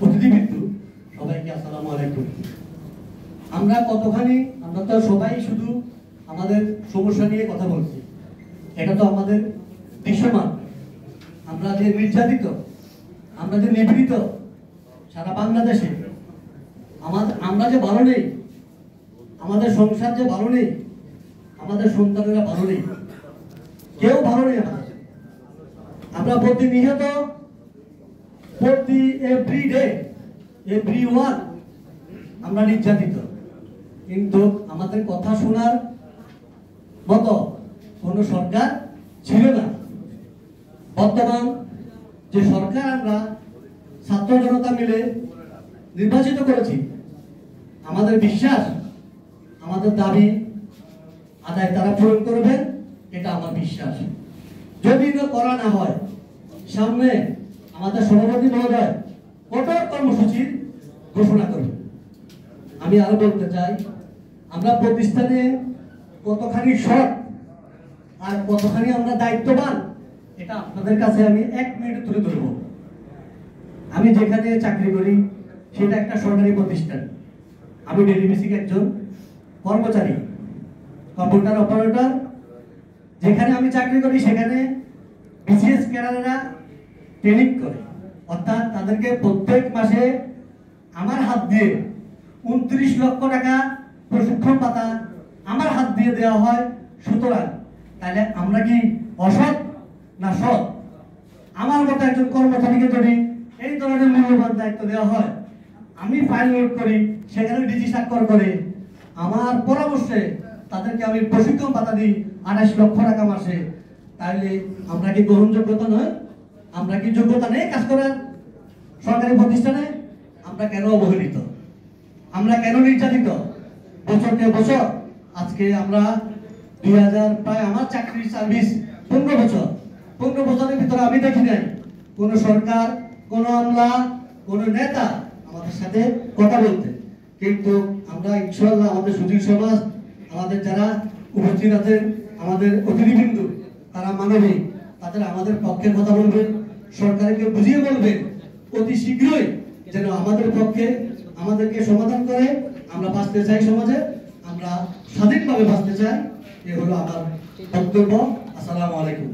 অতিথিবৃন্দ সবাইকে আসসালামু আলাইকুম। আমরা তো সবাই শুধু আমাদের সমস্যা নিয়ে কথা বলছি, এটা তো আমাদের দৃশ্যমান। আমরা যে নির্যাতিত, আমরা যে নিপীড়িত সারা বাংলাদেশে, আমরা যে ভালো নেই, আমাদের সংসার যে ভালো নেই, আমাদের সন্তানেরা ভালো নেই, কেউ ভালো নেই। আমরা প্রতিনিয়ত এভরিওয়ান আমরা নির্যাতিত, কিন্তু আমাদের কথা শোনার মতো কোন সরকার ছিল না। বর্তমান যে সরকার আমরা ছাত্র জনতা মিলে নির্বাচিত করেছি, আমাদের বিশ্বাস আমাদের দাবি আদায় তারা পূরণ করবেন, এটা আমার বিশ্বাস। যদি করা না হয়, সামনে আমাদের সভাপতি মহোদয় কঠোর কর্মসূচির ঘোষণা করবেন। আমি আরো বলতে চাই, আমরা প্রতিষ্ঠানে কতখানি সৎ আর কতখানি আমরা দায়িত্ববান, এটা আপনাদের কাছে আমি 1 মিনিট তুলে ধরব। আমি যেখানে চাকরি করি সেটা একটা সরকারি প্রতিষ্ঠান। আমি ডেইলি বেসিক একজন কর্মচারী, কম্পিউটার অপারেটর। যেখানে আমি চাকরি করি সেখানে বিসিএস ক্যাডাররা ট্রেনিং করে, অর্থাৎ তাদেরকে প্রত্যেক মাসে আমার হাত দিয়ে 29 লক্ষ টাকা প্রশিক্ষণ ভাতা আমার হাত দিয়ে দেওয়া হয়। সুতরাং তাহলে আমরা কি অসৎ না সৎ? আমার মতো একজন কর্মচারীকে যদি এই ধরনের মূল্যবান দায়িত্ব দেওয়া হয়, আমি ফাইল লোড করি, সেখানে ডিজি স্বাক্ষর করে আমার পরামর্শে তাদেরকে আমি প্রশিক্ষণ ভাতা দিই 28 লক্ষ টাকা মাসে, তাহলে আমরা কি গ্রহণযোগ্যতা নয়? আমরা কি যোগ্যতা নেই কাজ করার সরকারি প্রতিষ্ঠানে? আমরা কেন অবহেলিত? আমরা কেন নির্যাতিত বছরকে বছর? আজকে আমরা 2000 প্রায় আমার চাকরির সার্ভিস 15 বছর। 15 বছরের ভিতরে আমি দেখি নাই কোন সরকার, কোন আমলা, কোন নেতা আমাদের সাথে কথা বলতে। কিন্তু আমরা ইনশাআল্লাহ আমাদের সুধী সমাজ, আমাদের যারা উপস্থিত আছেন, আমাদের অতিথিবৃন্দ, তারা মানবিক, তাদের আমাদের পক্ষে কথা বলবেন, সরকারকে বুঝিয়ে বলবেন অতি শীঘ্রই যেন আমাদের পক্ষে আমাদেরকে সমাধান করে। আমরা বাঁচতে চাই সমাজে, আমরা স্বাধীনভাবে বাঁচতে চাই। এ হলো আমার বক্তব্য। আসসালামু আলাইকুম।